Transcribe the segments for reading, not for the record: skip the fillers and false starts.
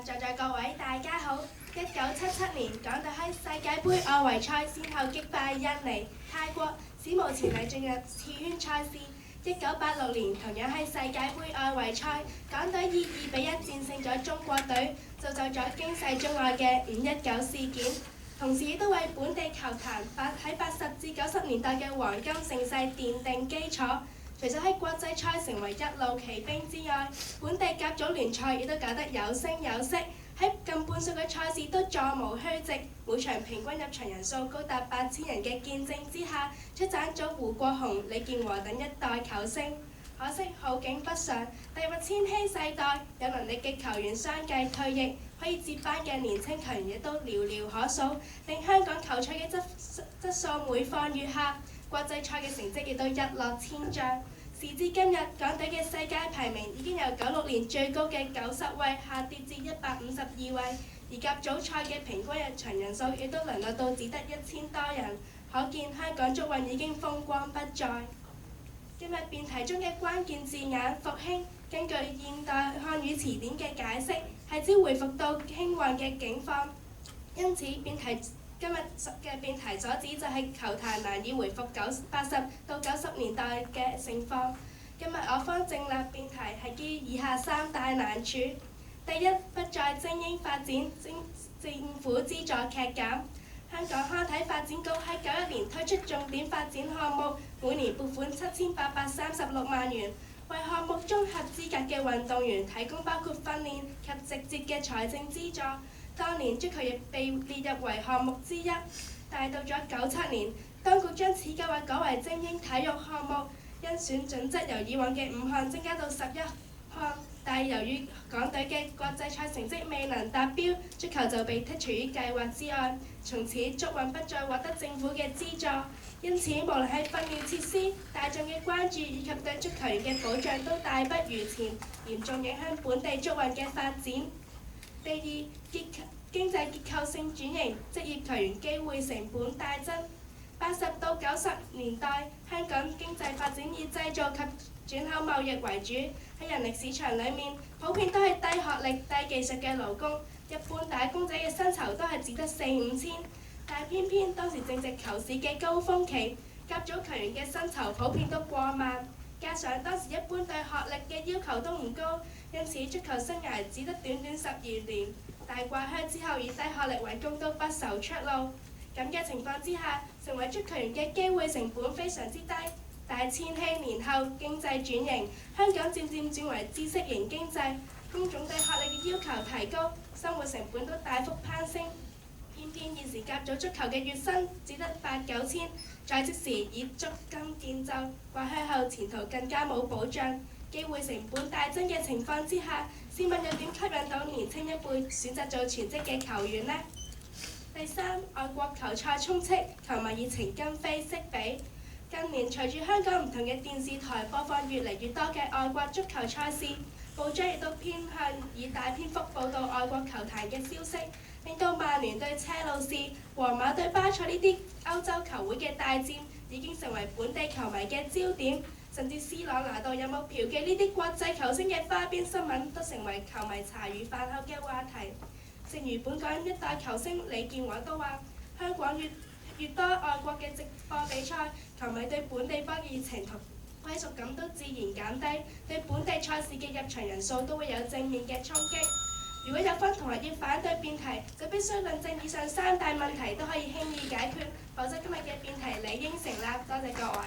在各位大家好。1977年，港隊喺世界盃外圍賽先後擊敗印尼、泰國，史無前例進入次圈賽事。1986年，同樣喺世界盃外圍賽，港隊以2-1戰勝咗中國隊，造就咗驚世中外嘅519事件，同時亦都為本地球壇喺80至90年代嘅黃金盛世奠定基礎。除咗喺國際賽成為一路奇兵之外，本地甲組聯賽亦都搞得有聲有色，喺近半數嘅賽事都座無虛席，每場平均入場人數高達8000人嘅見證之下，出產咗胡國雄、李健和等一代球星。可惜好景不常，踏入千禧世代，有能力嘅球員相繼退役，可以接班嘅年青球員亦都寥寥可數，令香港球賽嘅質素每況愈下，國際賽嘅成績亦都一落千丈。時至今日，港隊嘅世界排名已經由96年最高嘅90位下跌至152位，而甲組賽嘅平均入場人數亦都淪落到只得1000多人，可見香港足運已經風光不再。今日辯題中嘅關鍵字眼復興，根據現代漢語詞典嘅解釋，係指回復到興旺嘅境況。因此，今日嘅辯題所指就係球壇難以回復80到90年代嘅盛況。今日我方正立辯題係基於以下3大難處：第一，不再精英發展，政府資助劇減。香港康體發展局喺91年推出重點發展項目，每年撥款7836萬元，為項目中合資格嘅運動員提供包括訓練及直接嘅財政資助。當年足球亦被列入為項目之一，但係到咗97年，當局將此計劃改為精英體育項目，甄選準則由以往嘅5項增加到11項，但係由於港隊嘅國際賽成績未能達標，足球就被剔除於計劃之外，從此足運不再獲得政府嘅資助。因此，無論係訓練設施、大眾嘅關注以及對足球員嘅保障都大不如前，嚴重影響本地足運嘅發展。第二，經濟結構性轉型，職業球員機會成本大增。80到90年代，香港經濟發展以製造及轉口貿易為主，喺人力市場裏面，普遍都係低學歷、低技術嘅勞工，一般打工仔嘅薪酬都係只得4-5千，但偏偏當時正值球市嘅高峰期，甲組球員嘅薪酬普遍都過萬，加上當時一般對學歷嘅要求都唔高。因此，足球生涯只得短短12年，大掛靴之後以低學歷為工都不愁出路。咁嘅情況之下，成為足球員嘅機會成本非常之低。但係千禧年後經濟轉型，香港漸漸轉為知識型經濟，公眾對學歷嘅要求提高，生活成本都大幅攀升。偏偏現時甲組足球嘅月薪只得8-9千，在職時以足金見就，掛靴後前途更加冇保障。機會成本大增嘅情況之下，試問又點吸引到年輕一輩選擇做全職嘅球員呢？第三，外國球賽充斥，球迷熱情今非昔比。近年隨住香港唔同嘅電視台播放越嚟越多嘅外國足球賽事，報章亦都偏向以大篇幅報導外國球壇嘅消息，令到曼聯對車路士、皇馬對巴塞呢啲歐洲球會嘅大戰已經成為本地球迷嘅焦點。甚至 C 朗拿度有冇嫖妓呢啲國際球星嘅花邊新聞，都成為球迷茶餘飯後嘅話題。正如本港一代球星李健和都話：香港越多外國嘅直播比賽，球迷對本地波嘅熱情同歸屬感都自然減低，對本地賽事嘅入場人數都會有正面嘅衝擊。如果有分同學要反對辯題，就必須論證以上3大問題都可以輕易解決，否則今日嘅辯題理應成立。多謝各位。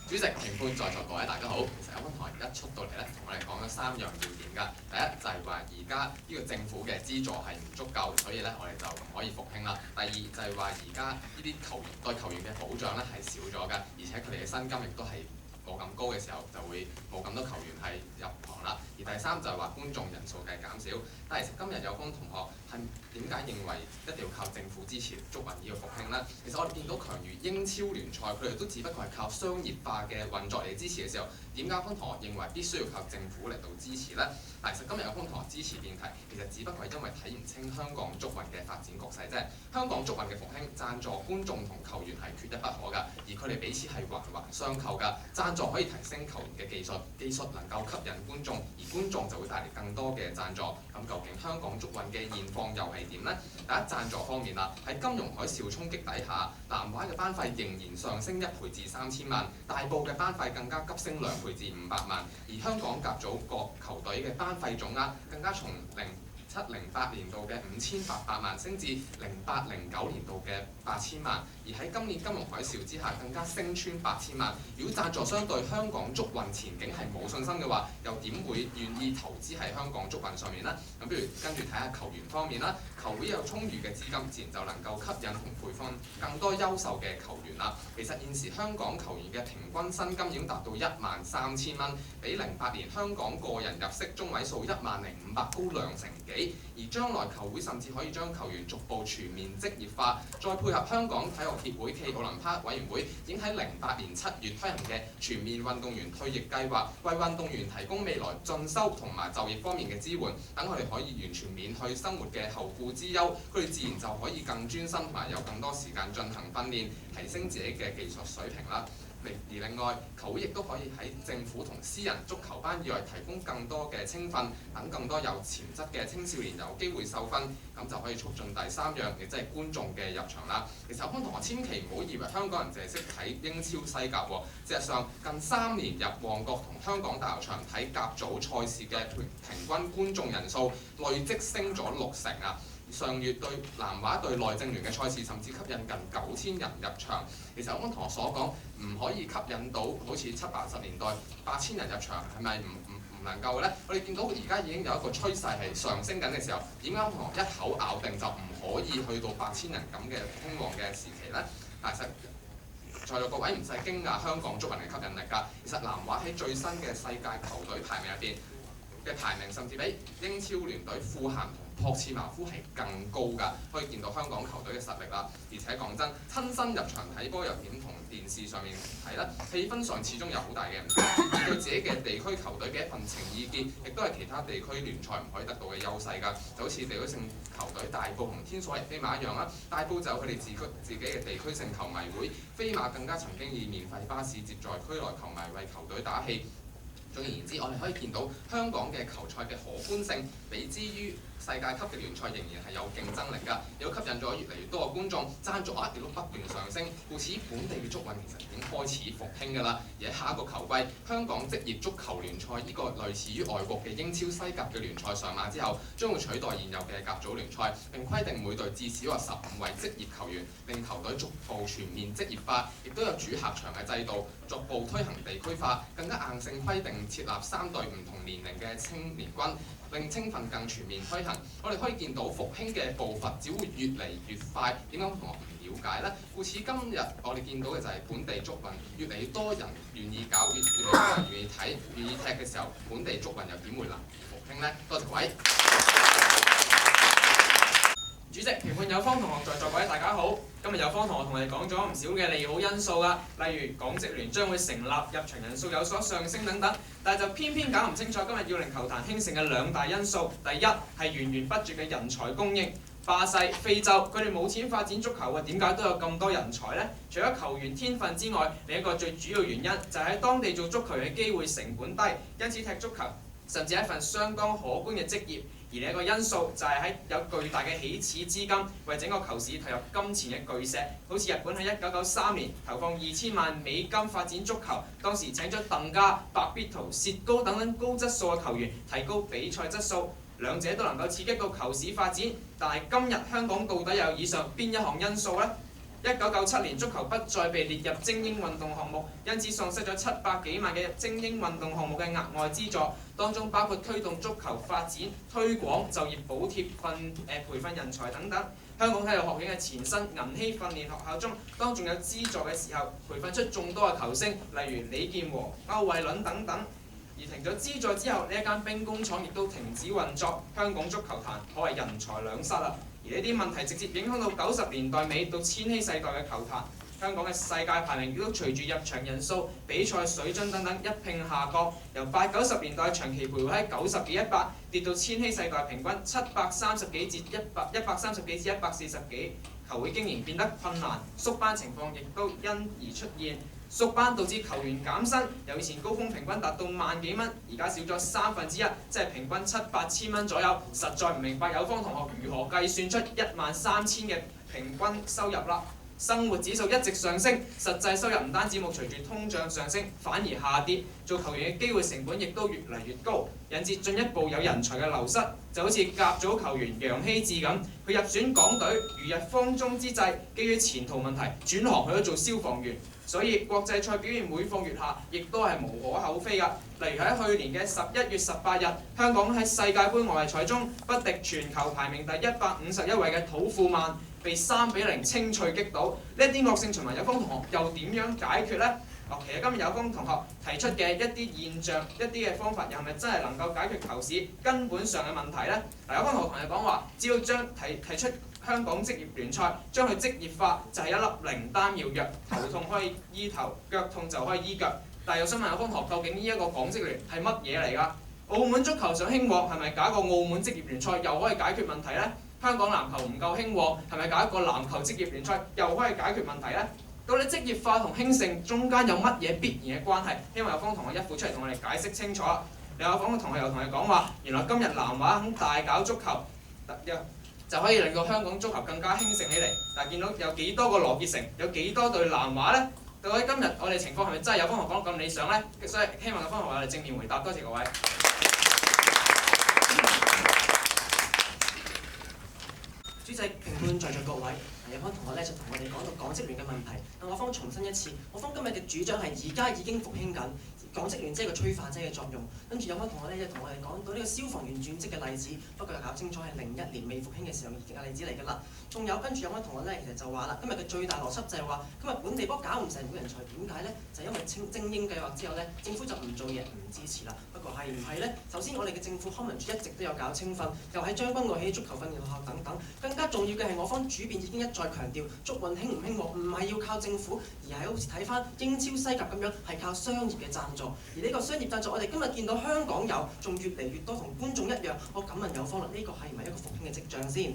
主席、評判在座各位大家好。其實有分同學一出到嚟咧，同我哋講咗3樣要點㗎。第一就係話而家呢個政府嘅資助係唔足夠，所以咧我哋就唔可以復興啦。第二就係話而家呢啲球員對球員嘅保障咧係少咗㗎，而且佢哋嘅薪金亦都係冇咁高嘅時候，就會冇咁多球員係入行啦。而第三就係話觀眾人數嘅減少。但係其實今日有幫同學係點解認為一定要靠政府支持足運呢個復興呢？其實我哋見到強如英超聯賽，佢哋都只不過係靠商業化嘅運作嚟支持嘅時候，點解有幫同學認為必須要靠政府嚟到支持呢？但其實今日有幫同學支持辯題，其實只不過係因為睇唔清香港足運嘅發展局勢啫。香港足運嘅復興，贊助觀眾同球員係缺一不可㗎，而佢哋彼此係環環相扣㗎。贊助可以提升球員嘅技術，技術能夠吸引觀眾，而觀觀眾就會帶嚟更多嘅贊助。咁究竟香港足運嘅現況又係點呢？第一，贊助方面啦，喺金融海嘯衝擊底下，南華嘅班費仍然上升1倍至3000萬，大埔嘅班費更加急升2倍至500萬，而香港甲組各球隊嘅班費總額更加從07-08年度嘅5800萬升至08-09年度嘅8000萬，而喺今年金融海嘯之下更加升穿8000萬。如果贊助商對香港足運前景係冇信心嘅話，又點會願意投資喺香港足運上面呢？咁不如跟住睇下球員方面啦，球會有充裕嘅資金，自然就能夠吸引同培訓更多優秀嘅球員啦。其實現時香港球員嘅平均薪金已經達到13000蚊，比08年香港個人入息中位數10500高2成幾。而將來球會甚至可以將球員逐步全面職業化，再配合香港體育協會暨奧林匹克委員會已經喺08年7月推行嘅全面運動員退役計劃，為運動員提供未來進修同埋就業方面嘅支援，等佢哋可以完全免去生活嘅後顧之憂，佢哋自然就可以更專心同埋有更多時間進行訓練，提升自己嘅技術水平啦。而另外，球會亦都可以喺政府同私人足球班以外提供更多嘅青訓，等更多有潛質嘅青少年有機會受訓，咁就可以促進第三樣，亦即係觀眾嘅入場啦。其實有班同學千祈唔好以為香港人淨係識睇英超西甲喎，事實上近3年入旺角同香港大球場睇甲組賽事嘅平均觀眾人數累積升咗60%啊！上月對南華對內政聯嘅賽事，甚至吸引近9000人入場。其實我剛同學所講，唔可以吸引到好似70-80年代8000人入場，係咪唔能夠嘅呢？我哋見到而家已經有一個趨勢係上升緊嘅時候，點解同學一口咬定就唔可以去到8000人咁嘅興旺嘅時期呢？其實在座各位唔使驚訝香港足運嘅吸引力㗎。其實南華喺最新嘅世界球隊排名入邊嘅排名，甚至比英超聯隊富咸同樸茨茅夫係更高㗎，可以見到香港球隊嘅實力啦。而且講真，親身入場睇波又點同電視上面睇咧？氣氛上始終有好大嘅唔同，而對自己嘅地區球隊嘅一份情意結，亦都係其他地區聯賽唔可以得到嘅優勢㗎。就好似地區性球隊大埔同天水圍飛馬一樣啦，大埔就有佢哋自己嘅地區性球迷會，飛馬更加曾經以免費巴士接載區內球迷為球隊打氣。總而言之，我哋可以見到香港嘅球賽嘅可觀性，比之於世界級嘅聯賽仍然係有競爭力㗎，有吸引咗越嚟越多嘅觀眾，贊助額亦都不斷上升，故此本地嘅足運其實已經開始復興㗎啦。而喺下一個球季，香港職業足球聯賽呢個類似於外國嘅英超西甲嘅聯賽上馬之後，將會取代現有嘅甲組聯賽，並規定每隊至少有15位職業球員，令球隊逐步全面職業化，亦都有主客場嘅制度，逐步推行地區化，更加硬性規定設立3隊唔同年齡嘅青年軍，令青訓更全面推行。我哋可以見到復興嘅步伐只會越嚟越快。點解同學唔了解呢？故此今日我哋見到嘅就係本地足運越嚟越多人願意搞，越嚟越多人願意睇、願意踢嘅時候，本地足運又點會能復興呢？多謝各位。主席、評判有方同學在座各位大家好。今日有方同學同我哋講咗唔少嘅利好因素㗎，例如港職聯將會成立、入場人數有所上升等等，但係就偏偏搞唔清楚今日要令球壇興盛嘅2大因素。第一係源源不絕嘅人才供應。巴西、非洲佢哋冇錢發展足球嘅，點解都有咁多人才呢？除咗球員天分之外，另一個最主要原因就係喺當地做足球嘅機會成本低，因此踢足球甚至係一份相當可觀嘅職業。而另一個因素就係喺有巨大嘅起始資金，為整個球市投入金錢嘅巨石。好似日本喺1993年投放2000萬美金發展足球，當時請咗鄧加、白必圖、薛高等等高質素嘅球員，提高比賽質素。兩者都能夠刺激到球市發展，但係今日香港到底有以上邊一項因素呢？1997年足球不再被列入精英運動項目，因此喪失咗700幾萬嘅精英運動項目嘅額外資助，當中包括推動足球發展、推廣、就業補貼、培訓人才等等。香港體育學院嘅前身銀禧訓練學校中，當仲有資助嘅時候，培訓出眾多嘅球星，例如李健和、歐偉倫等等。而停咗資助之後，呢一間兵工廠亦都停止運作，香港足球壇可謂人才兩失啦。而呢啲問題直接影響到90年代尾到千禧世代嘅球壇。香港嘅世界排名亦都隨住入場人數、比賽水準等等一併下降，由80-90年代長期徘徊喺90比100，跌到千禧世代平均730幾至130幾至140幾。球會經營變得困難，縮班情況亦都因而出現。縮班導致球員減薪，由以前高峰平均達到萬幾蚊，而家少咗1/3，即係平均7、8千蚊左右。實在唔明白有方同學如何計算出13000嘅平均收入啦。生活指數一直上升，實際收入唔單止冇隨住通脹上升，反而下跌。做球員嘅機會成本亦都越嚟越高，引致進一步有人才嘅流失。就好似甲組球員楊希志咁，佢入選港隊如日方中之際，基於前途問題轉行去咗做消防員。所以國際賽表現每況愈下，亦都係無可厚非㗎。例如喺去年嘅11月18日，香港喺世界盃外圍賽中不敵全球排名第151位嘅土庫曼，被3-0清脆擊倒。呢一啲惡性循環，有方同學又點樣解決呢？其實今日有方同學提出嘅一啲現象、一啲嘅方法，又係咪真係能夠解決球市根本上嘅問題呢？有方同學同你講話，只要將提出香港職業聯賽，將佢職業化，就係一粒靈丹妙藥，頭痛可以醫頭，腳痛就可以醫腳。但係我想問有方同學，究竟呢一個港職聯係乜嘢嚟㗎？澳門足球想興旺，係咪搞一個澳門職業聯賽又可以解決問題呢？香港籃球唔夠興旺，係咪搞一個籃球職業聯賽又可以解決問題呢？到底職業化同興盛中間有乜嘢必然嘅關係？希望有方同學一副出嚟同我哋解釋清楚。另外有方同學又同你講話，原來今日南華肯大搞足球，就可以令到香港足球更加興盛起嚟。但係見到有幾多個羅傑城，有幾多隊南華呢？到底今日我哋情況係咪真係有方同學講咁理想呢？所以希望有方同學為我哋正面回答。多謝各位。主席、評判在座各位，有方同學就同我哋講到港職聯嘅問題。但我方重申一次，我方今日嘅主張係而家已經復興緊。港職聯即係個催化劑嘅作用，跟住有方同學就同我哋講到呢個消防員轉職嘅例子，不過又搞清楚係01年未復興嘅時候嘅例子嚟㗎啦。仲有跟住有方同學其實就話啦，今日嘅最大邏輯就係話，今日本地波搞唔成本人才，點解呢？就因為精英計劃之後呢，政府就唔做嘢，唔支持啦。不過係唔係呢？首先我哋嘅政府康文署一直都有搞青訓，又喺將軍澳起足球訓練學校等等。更加重要嘅係我方主辯已經一再強調，足運興唔興旺唔係要靠政府，而係好似睇翻英超西甲咁樣，係靠商業嘅贊助。而呢個商業贊助，我哋今日見到香港有，仲越嚟越多同觀眾一樣。我敢問有方啦，呢個係唔係一個復興嘅跡象先？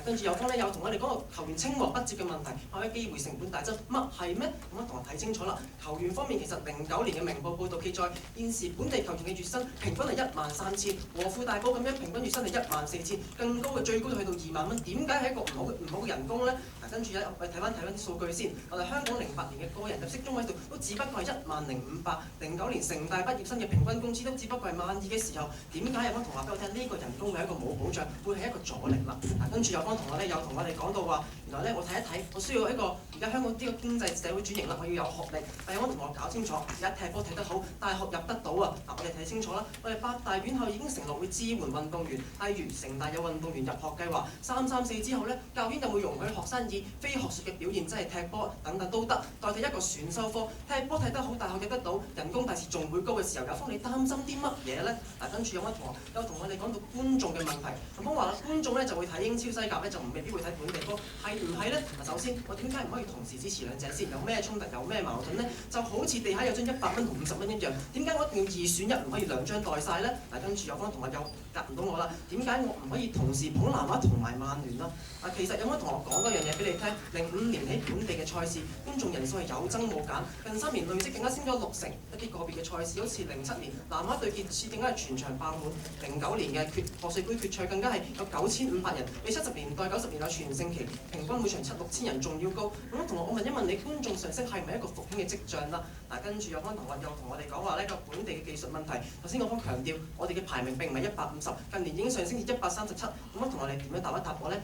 跟住有方有同我哋講個球員青黃不接嘅問題，或者機會成本大增，乜係咩？咁同我睇清楚啦。球員方面其實09年嘅明報報導記載，現時本地球員嘅月薪平均係13000，和富大寶咁樣平均月薪係14000，更高嘅最高就去到2萬蚊。點解係一個唔好嘅人工呢？跟住我哋睇翻啲數據先。我哋香港08年嘅個人入息中位數都只不過係10500，09年城大畢業生嘅平均工資都只不過係12000嘅時候，點解有方同學俾我聽呢個人工係一個冇保障，會係一個阻力啦？跟住有方同學有同我哋講到話，原來我睇一睇，我需要一個而家香港呢個經濟社會轉型啦，我要有學歷。但係我同學搞清楚，而家踢波踢得好，大學入得到啊！我哋睇清楚啦，我哋8大院校已經承諾會支援運動員，例如城大有運動員入學計劃，334之後教院就會容許學生以非學術嘅表現，即係踢波等等都得，代替一個選修科。踢波踢得好，大學入得到，人工大時仲會高嘅時候，有方你擔心啲乜嘢呢？跟住有位同學又同我哋講到觀眾嘅問題，咁方話啦，觀眾就會睇英超西甲就未必會睇本地波，係唔係呢？首先，我點解唔可以同時支持兩者先？有咩衝突？有咩矛盾呢？就好似地下有張100蚊同50蚊一樣，點解我一定要2選1，唔可以兩張代晒呢？跟住有方同學又答唔到我啦，點解我唔可以同時捧南華同埋曼聯啦？其實有位同學講多樣嘢俾你聽，05年起本地嘅賽事觀眾人數係有增冇減，近3年累積更加升咗60%。一啲個別嘅賽事，好似07年南華對傑志更加係全場爆滿，09年嘅賀歲盃決賽更加係有9500人，比70年代90年代全盛期平均每場7、6000人仲要高。咁同學，我問一問你，觀眾上升係咪一個復興嘅跡象啦？跟住有班同學又同我哋講話呢個本地嘅技術問題。頭先我方強調，我哋嘅排名並唔係150，近年已經上升至137。咁同我哋點樣答一答我呢？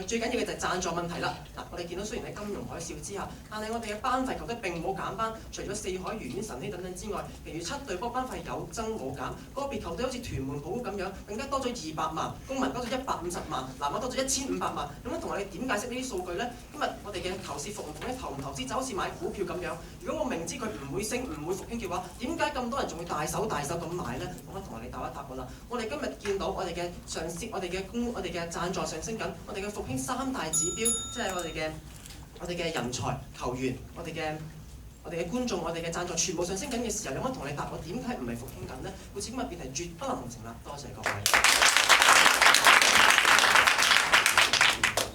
最緊要嘅就係贊助問題啦。我哋見到雖然喺金融海嘯之下，但係我哋嘅班費球隊並冇減班，除咗四海、愉園、晨曦等等之外，其餘7隊波班費有增冇減。個別球隊好似屯門寶咁樣，更加多咗200萬，公民多咗150萬，南華多咗1500萬。咁同我哋點解釋呢啲數據呢？今日我哋嘅球市復唔復興，投唔投資就好似買股票咁樣。如果我明知佢唔會升、唔會復興嘅話，點解咁多人仲會大手咁買呢？我同你答一答我啦。我哋今日見到我哋嘅上升，我哋嘅贊助上升緊，我哋嘅復興3大指標，即係我哋嘅人才、球員、我哋嘅觀眾、我哋嘅贊助全部上升緊嘅時候，有乜同你答我點解唔係復興緊呢？故此今日辯題絕不能成立。多謝各位。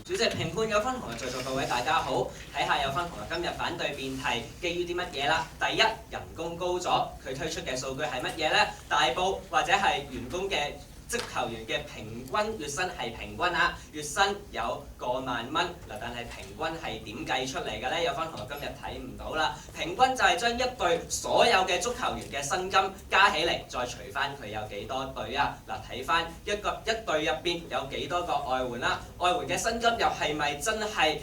主主席、評判、有分同學在座各位大家好，睇下有分同學今日反對辯題基於啲乜嘢啦？第一，人工高咗，佢推出嘅數據係乜嘢呢？大埔或者係員工嘅職球員嘅平均月薪係平均啊，月薪有過萬蚊嗱，但係平均係點計出嚟嘅呢？有分同學今日睇唔到啦。平均就係將一隊所有嘅足球員嘅薪金加起嚟，再除翻佢有幾多隊啊？嗱，睇翻一隊入邊有幾多個外援啦？外援嘅薪金又係咪真係？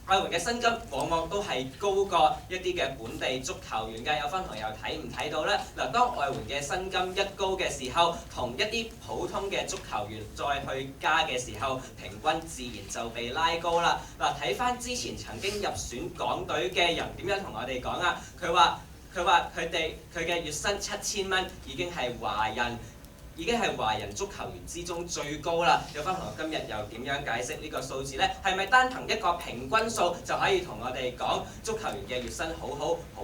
外援嘅薪金往往都係高過一啲嘅本地足球員嘅，有分同學又睇唔睇到呢？嗱，當外援嘅薪金一高嘅時候，同一啲普通嘅足球員再去加嘅時候，平均自然就被拉高啦。嗱，睇翻之前曾經入選港隊嘅人點樣同我哋講啊？佢話佢嘅月薪7000蚊已經係華人足球員之中最高啦。有分同學今日又點樣解釋呢個數字呢？係咪單憑一個平均數就可以同我哋講足球員嘅月薪好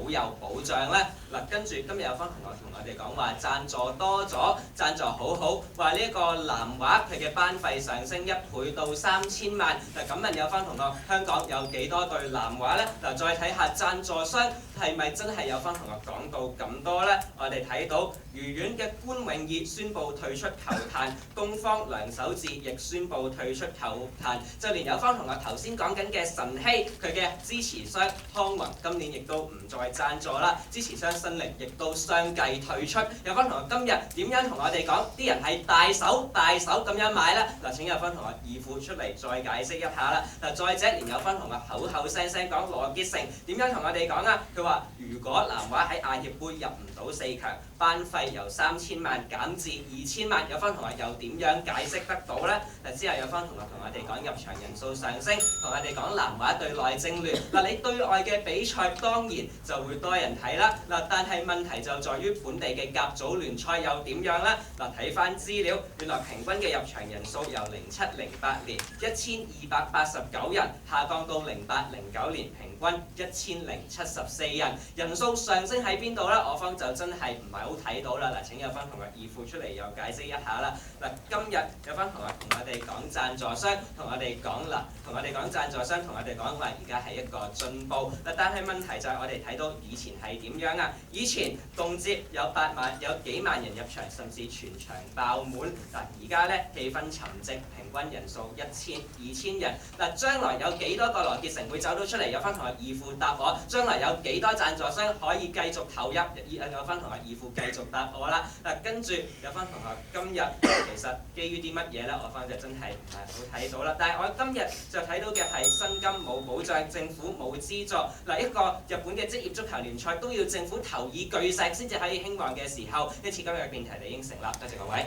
有保障呢？嗱，跟住今日有分同學同我哋講話贊助多咗，贊助好，話呢個南華佢嘅班費上升1倍到3000萬。嗱，咁問有分同學，香港有幾多隊南華呢？嗱，再睇下贊助商係咪真係有分同學講到咁多呢？我哋睇到愉園嘅官永義宣布退出球壇，東方梁守志亦宣布退出球壇，就連有分同學頭先講緊嘅晨曦佢嘅支持商湯宏今年亦都唔再贊助啦，支持商新力亦都相繼退出。有分同學今日點樣同我哋講啲人係大手咁樣買呢？嗱，請有分同學義父出嚟再解釋一下啦。嗱，再者連有分同學口聲講羅傑承點樣同我哋講啊？佢話如果南華喺亞協杯入唔到4強，班費由3000萬減至2000萬，有分同學又點樣解釋得到呢？嗱，之後有分同學同我哋講入場人數上升，同我哋講南華對內政聯。嗱，你對外嘅比賽當然就會多人睇啦。嗱，但係問題就在於本地嘅甲組聯賽又點樣呢？嗱，睇翻資料，原來平均嘅入場人數由07-08年1289人下降到08-09年平均1074人，人數上升喺邊度呢？我方就真係唔係好睇到啦。嗱，請有分同學義父出嚟又解釋一下啦。嗱，今日有分同學同我哋講贊助商，同我哋講贊助商，同我哋講話而家係一個進步。嗱，但係問題就係我哋睇到以前係點樣啊？以前動輒有幾萬人入場，甚至全場爆滿。嗱，而家咧氣氛沉寂，平均人數2000人。嗱，將來有幾多個羅傑承會走到出嚟？有分同學義父答我。將來有幾多贊助商可以繼續投入？有分同學義父繼續答我啦。嗱，跟住有分同學今日其實基於啲乜嘢咧？我方就真係唔係好睇到啦。但係我今日就睇到嘅係薪金冇保障，政府冇資助。嗱，一個日本嘅職業足球聯賽都要政府投以巨石先至可以興旺嘅時候，因此今日嘅辯題理應成立。多謝各位。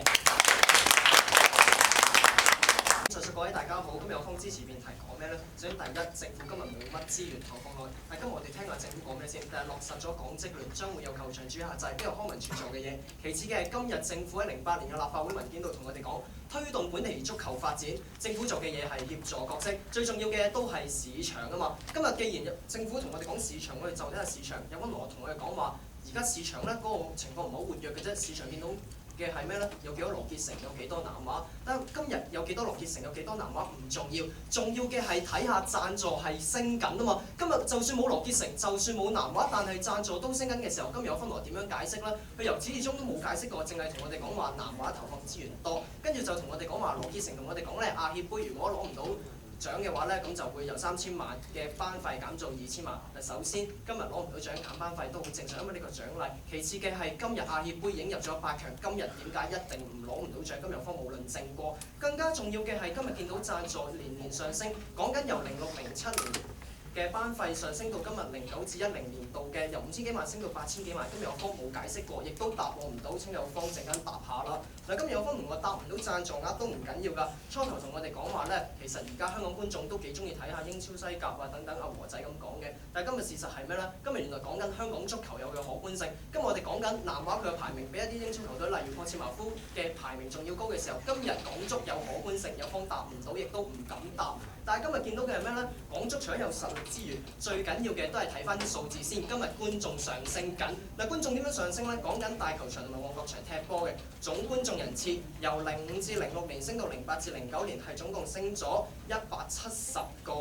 在座各位大家好，今日有方支持辯題講咩呢？首先第一，政府今日冇乜資源投放落，但今日我哋聽下政府講咩先。第一，落實咗港職聯將會有球場主客制，呢個康文署做嘅嘢。其次嘅係今日政府喺08年嘅立法會文件度同我哋講，推動本地足球發展，政府做嘅嘢係協助角色，最重要嘅都係市場啊嘛。今日既然政府同我哋講市場，我哋就睇下市場。有個羅同我哋講話，而家市場咧嗰個情況唔係好活躍嘅啫，市場見到嘅係咩呢？有幾多羅傑承，有幾多南華？但今日有幾多羅傑承，有幾多南華唔重要，重要嘅係睇下贊助係升緊啊嘛。今日就算冇羅傑承，就算冇南華，但係贊助都升緊嘅時候，今日有分羅點樣解釋呢？佢由始至終都冇解釋過，淨係同我哋講話南華投放資源多，跟住就同我哋講話羅傑承同我哋講咧亞協杯如果攞唔到獎嘅話咧，咁就會由3000萬嘅班費減做2000萬。首先今日攞唔到獎減班費都好正常，因為呢個獎勵。其次嘅係今日亞協杯已經入咗8強，今日點解一定攞唔到獎？今日方無論勝過。更加重要嘅係今日見到贊助年年上升，講緊由06-07年嘅班費上升到今日09-10年度嘅由5000幾萬升到8000幾萬，今日有方冇解釋過，亦都答我唔到，請有方陣間答下啦。嗱，今日有方同我答唔到贊助額都唔緊要㗎。初頭同我哋講話咧，其實而家香港觀眾都幾中意睇下英超西甲啊等等，阿和仔咁講嘅。但係今日事實係咩咧？今日原來講緊香港足球有嘅可觀性。今日我哋講緊南華佢嘅排名比一啲英超球隊，例如霍切茅夫嘅排名仲要高嘅時候，今日港足有可觀性，有方答唔到，亦都唔敢答。但係今日見到嘅係咩咧？港足除咗有實力之餘，最緊要嘅都係睇翻啲數字先。今日觀眾上升緊，嗱觀眾點樣上升呢？講緊大球場同埋旺角場踢波嘅總觀眾人次，由05至06年升到08至09年，係總共升咗170個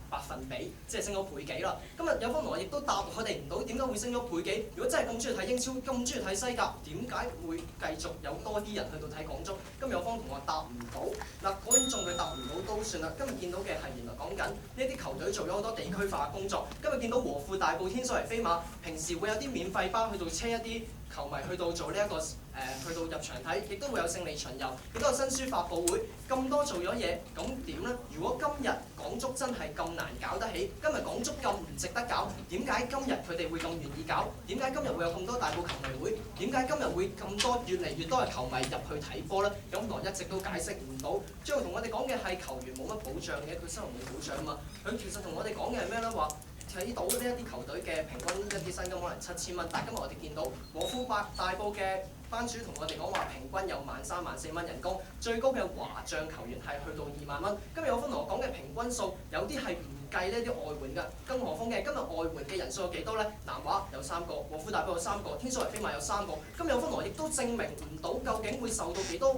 百分比，即係升咗倍幾啦。今日有方同學亦都答我哋唔到點解會升咗倍幾？如果真係咁中意睇英超，咁中意睇西甲，點解會繼續有多啲人去到睇港足？今日有方同學答唔到，嗱觀眾佢答唔到都算啦。今日見到嘅係原來講緊呢啲球隊做咗好多地區化工作。今日見到和富大埔天水圍飛馬，平時會有啲免費巴去到車一啲球迷去到做呢一個去到入場睇，亦都會有勝利巡遊，亦都有新書發佈會，咁多做咗嘢，咁點呢？如果今日港足真係咁難搞得起，今日港足咁唔值得搞，點解今日佢哋會咁願意搞？點解今日會有咁多大埔球迷會？點解今日會咁多越嚟越多嘅球迷入去睇波呢？咁我一直都解釋唔到。最後同我哋講嘅係球員冇乜保障嘅，佢收入冇保障啊嘛。佢其實同我哋講嘅係咩呢？話睇到呢一啲球隊嘅平均一啲薪金可能7000蚊，但係今日我哋見到和富大埔嘅班主同我哋講話平均有13,000、14,000蚊人工，最高嘅華將球員係去到2萬蚊。今日有分同我講嘅平均數，有啲係唔計呢啲外援㗎，更何況嘅今日外援嘅人數有幾多呢？南華有3個，和富大埔有3個，天水圍飛馬有3個。今日有分同我亦都證明唔到究竟會受到幾多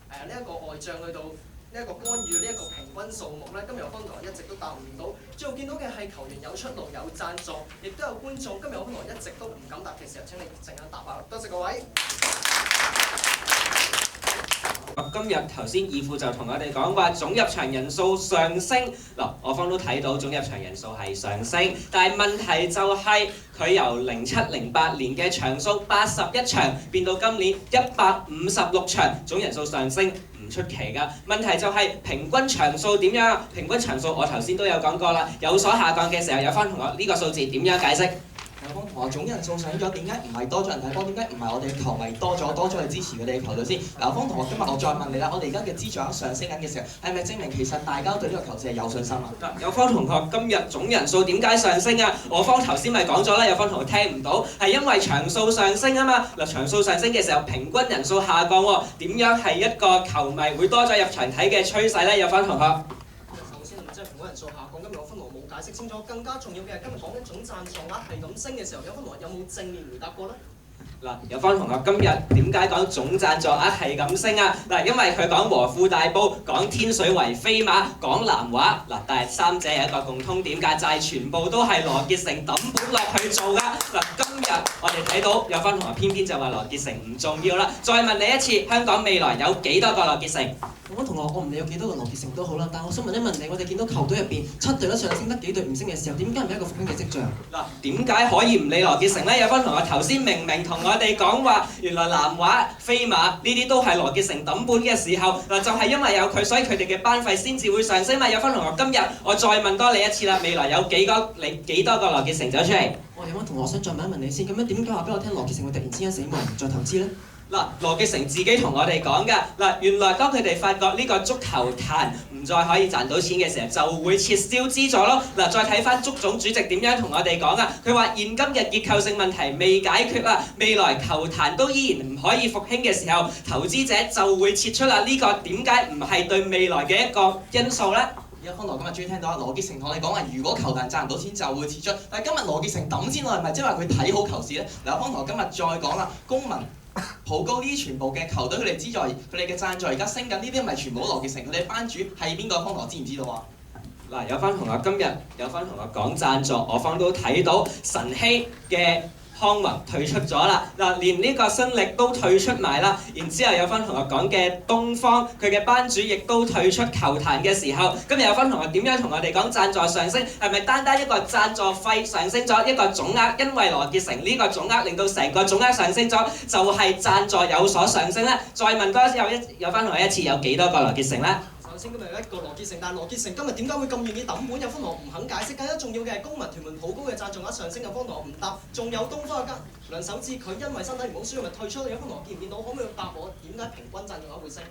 呢一個外將去到呢一個干預呢一個平均數目呢。今日有分同我一直都答唔到。最後見到嘅係球員有出路有贊助，亦都有觀眾。今日有分同我一直都唔敢答嘅時候，請你陣間答下。多謝各位。今日頭先義父就同我哋講話總入場人數上升，嗱我方都睇到總入場人數係上升，但係問題就係佢由07-08年嘅場數81場變到今年156場，總人數上升唔出奇㗎。問題就係平均場數點樣？平均場數我頭先都有講過啦，有所下降嘅時候，有翻同學呢個數字點樣解釋？有方同學總人數上咗，點解唔係多咗人睇波？點解唔係我哋嘅球迷多咗去支持佢哋嘅球隊先？有方同學，今日我再問你啦，我哋而家嘅資助額上升緊嘅時候，係咪證明其實大家對呢個球隊係有信心啊？有方同學今日總人數點解上升啊？我方頭先咪講咗啦，有方同學聽唔到，係因為場數上升啊嘛。嗱，場數上升嘅時候，平均人數下降喎，點樣係一個球迷會多咗入場睇嘅趨勢咧？有方同學。首先即係平均人數下降，今日我分羅冇解釋清楚。更加重要嘅係今日講緊總贊助額係咁升嘅時候，有分羅有冇正面回答過呢？嗱，有方同學今日點解講總贊助額係咁升啊？嗱，因為佢講和富大埔、講天水圍飛馬、講南華，嗱，但係三者有一個共通點㗎，就係全部都係羅傑承抌本落去做㗎。嗱，今日我哋睇到有方同學偏偏就話羅傑承唔重要啦。再問你一次，香港未來有幾多個羅傑承？我同學，我唔理有幾多個羅傑承都好啦，但我想問一問你，我哋見到球隊入邊7隊都上升得幾隊唔升嘅時候，點解唔係一個復興嘅跡象？嗱，點解可以唔理羅傑承咧？有方同學頭先明明同我哋講話，原來南華、飛馬呢啲都係羅傑承抌本嘅時候，嗱就係因為有佢，所以佢哋嘅班費先至會上升嘛。有方同學，今日我再問多你一次啦，未來有幾多個羅傑承走出嚟？有方同學，我想再問一問你先，咁樣點解話俾我聽羅傑承會突然之間死亡唔再投資咧？嗱，羅傑承自己同我哋講㗎，嗱，原來當佢哋發覺呢個足球壇唔再可以賺到錢嘅時候，就會撤銷資助咯。嗱，再睇翻足總主席點樣同我哋講啊？佢話現今嘅結構性問題未解決啊，未來球壇都依然唔可以復興嘅時候，投資者就會撤出啦。呢個點解唔係對未來嘅一個因素咧？而家方羅今日終於聽到羅傑承同你講話，如果球壇賺唔到錢就會撤出。但係今日羅傑承抌錢落嚟，係咪即係話佢睇好球市咧？嗱，方羅今日再講啦，公民、普高呢啲全部嘅球隊，佢哋資助、佢哋嘅贊助而家升緊，呢啲咪全部都羅傑承佢哋班主係邊個？方羅知唔知道啊？嗱，有翻同學今日有翻同學講贊助，我方都睇到晨曦嘅康宏退出咗啦，嗱，連呢個新力都退出埋啦。然之後有翻同學講嘅東方，佢嘅班主亦都退出球壇嘅時候，今日有翻同學點樣同我哋講贊助上升？係咪單單一個贊助費上升咗一個總額？因為羅傑承呢個總額令到成個總額上升咗，就係贊助有所上升咧。再問多有翻同學一次，有幾多個羅傑承咧？首先今日有一個羅傑承，但係羅傑承今日點解會咁願意抌本？有方同學唔肯解釋，更加重要嘅係公民屯門普高嘅贊助額上升，有方同學唔答。仲有東方嘅梁守志，佢因為身體唔好，所以咪退出。有方同學見唔見到？可唔可以答我點解平均贊助額會升？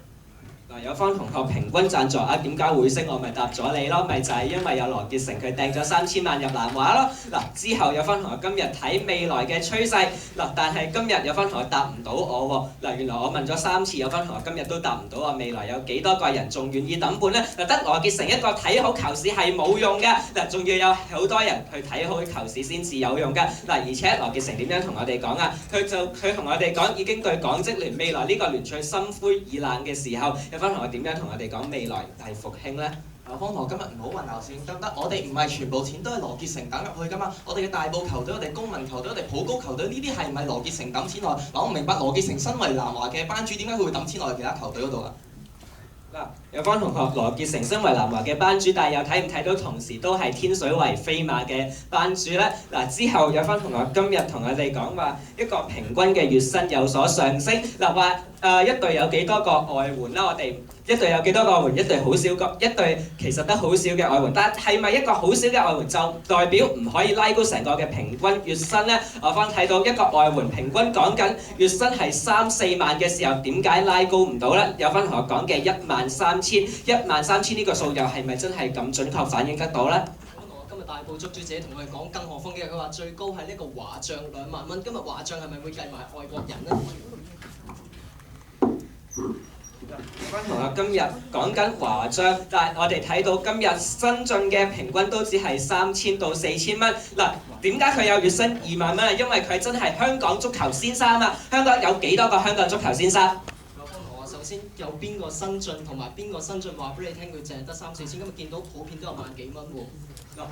嗱，有方同學平均贊助額點解會升？我咪答咗你咯，咪就係因為有羅傑承佢掟咗3000萬入南華咯。嗱，之後有方同學今日睇未來嘅趨勢，嗱，但係今日有方同學答唔到我喎。嗱，原來我問咗3次，有方同學今日都答唔到我未來有幾多個人仲願意抌本咧？嗱，得羅傑承一個睇好球市係冇用嘅，嗱，仲要有好多人去睇好球市先至有用嘅。嗱，而且羅傑承點樣同我哋講啊？佢同我哋講已經對港職聯未來呢個聯賽心灰意冷嘅時候，有方同學點樣同我哋講未來係復興咧？方同學今日唔好混淆先得唔得？我哋唔係全部錢都係羅傑承抌入去㗎嘛。我哋嘅大埔球隊、我哋公民球隊、我哋普高球隊呢啲係唔係羅傑承抌錢落去？嗱，我唔明白羅傑承身為南華嘅班主，點解佢會抌錢落去其他球隊嗰度啊？嗱，有方同學羅傑承身為南華嘅班主，但係又睇唔睇到同時都係天水圍飛馬嘅班主咧？嗱，之後有方同學今日同我哋講話一個平均嘅月薪有所上升，嗱話一隊有幾多個外援啦？我哋一隊有幾多個外援？一隊好少個，一隊其實得好少嘅外援，但係咪一個好少嘅外援就代表唔可以拉高成個嘅平均月薪咧？我方睇到一個外援平均講緊月薪係3-4萬嘅時候，點解拉高唔到咧？有方同學講嘅13000呢個數又係咪真係咁準確反映得到咧？今日大埔捉住自己同佢講，更何況嘅佢話最高係呢個華將2萬蚊。今日華將係咪會計埋外國人咧？同學今日講緊華將，但係我哋睇到今日新進嘅平均都只係3000到4000蚊。嗱，點解佢有月薪2萬蚊啊？因為佢真係香港足球先生啊！香港有幾多個香港足球先生？首先有邊個新進同埋邊個新進話俾你聽，佢淨係得3-4千，今日見到普遍都有萬幾蚊喎。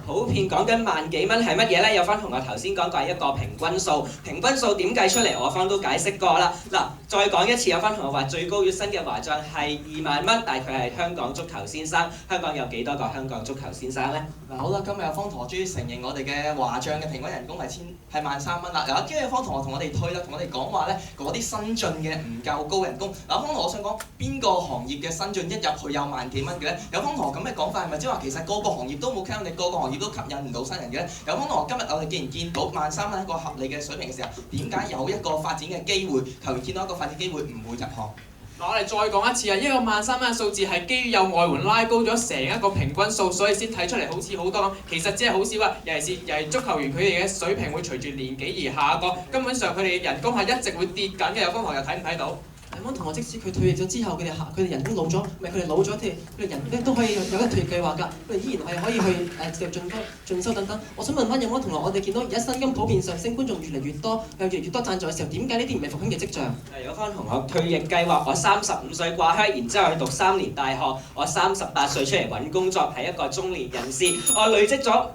普遍講緊萬幾蚊係乜嘢咧？有方同學頭先講過係一個平均數，平均數點計出嚟？我方都解釋過啦。嗱，再講一次，有方同學話最高月薪嘅華將係2萬蚊，但係佢係香港足球先生。香港有幾多個香港足球先生咧？嗱，好啦，今日有方同學終於承認我哋嘅華將嘅平均人工係13000蚊啦。嗱，跟住有方同學同我哋推啦，同我哋講話咧，嗰啲新進嘅唔夠高人工。嗱，方同學我想講邊個行業嘅新進一入去有萬幾蚊嘅咧？有方同學咁嘅講法係咪即係話其實個個行業都冇吸引力，個個行業都吸引唔到新人嘅咧？有方同學今日我哋既然見到13000蚊一個合理嘅水平嘅時候，點解有一個發展嘅機會，球員見到一個發展機會唔會入行？嗱，我哋再講一次啊！一個13000蚊嘅數字係基於有外援拉高咗成一個平均數，所以先睇出嚟好似好多咁。其實只係好少啊！尤其係足球員佢哋嘅水平會隨住年紀而下降，根本上佢哋嘅人工係一直會跌緊嘅。有方同學又睇唔睇到？有方同學即使佢退役咗之後，佢哋人工老咗，唔係佢哋老咗，佢哋人咧都可以有一個退役計劃㗎，佢哋依然係可以去繼續進修等等。我想問翻有冇同學，我哋見到而家薪金普遍上升，觀眾越嚟越多，有越嚟越多贊助嘅時候，點解呢啲唔係復興嘅跡象？有方同學退役計劃，我35歲掛靴，然之後去讀3年大學，我38歲出嚟揾工作，係一個中年人士，我累積咗。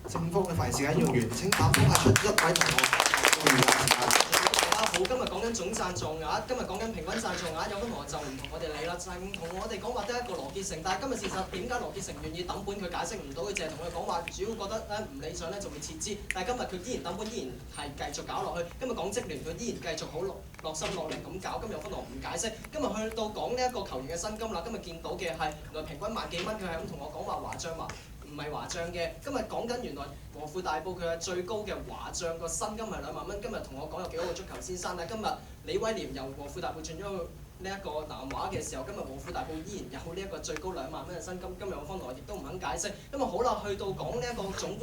正方嘅發言時間用完，請打風派出一位同學。好，今日講緊總贊助額，今日講緊平均贊助額，有方同學就唔同我哋理啦，就係唔同我哋講話得一個羅傑承，但係今日事實點解羅傑承願意抌本，佢解釋唔到，佢淨係同佢講話，主要覺得咧唔理想咧就會撤資，但係今日佢依然抌本，依然係繼續搞落去。今日港職聯佢依然繼續好落心落力咁搞，今日有方同學唔解釋。今日去到講呢一個球員嘅薪金啦，今日見到嘅係原來平均萬幾蚊，佢係咁同我講話華將話。唔係華將嘅，今日講緊原來和富大埔佢嘅最高嘅華將個薪金係2萬蚊。今日同我講有幾多個足球先生，但係今日李威廉由和富大埔轉咗去呢一個南華嘅時候，今日和富大埔依然有呢一個最高2萬蚊嘅薪金。今日有方同學亦都唔肯解釋。因為好啦，去到講呢一個總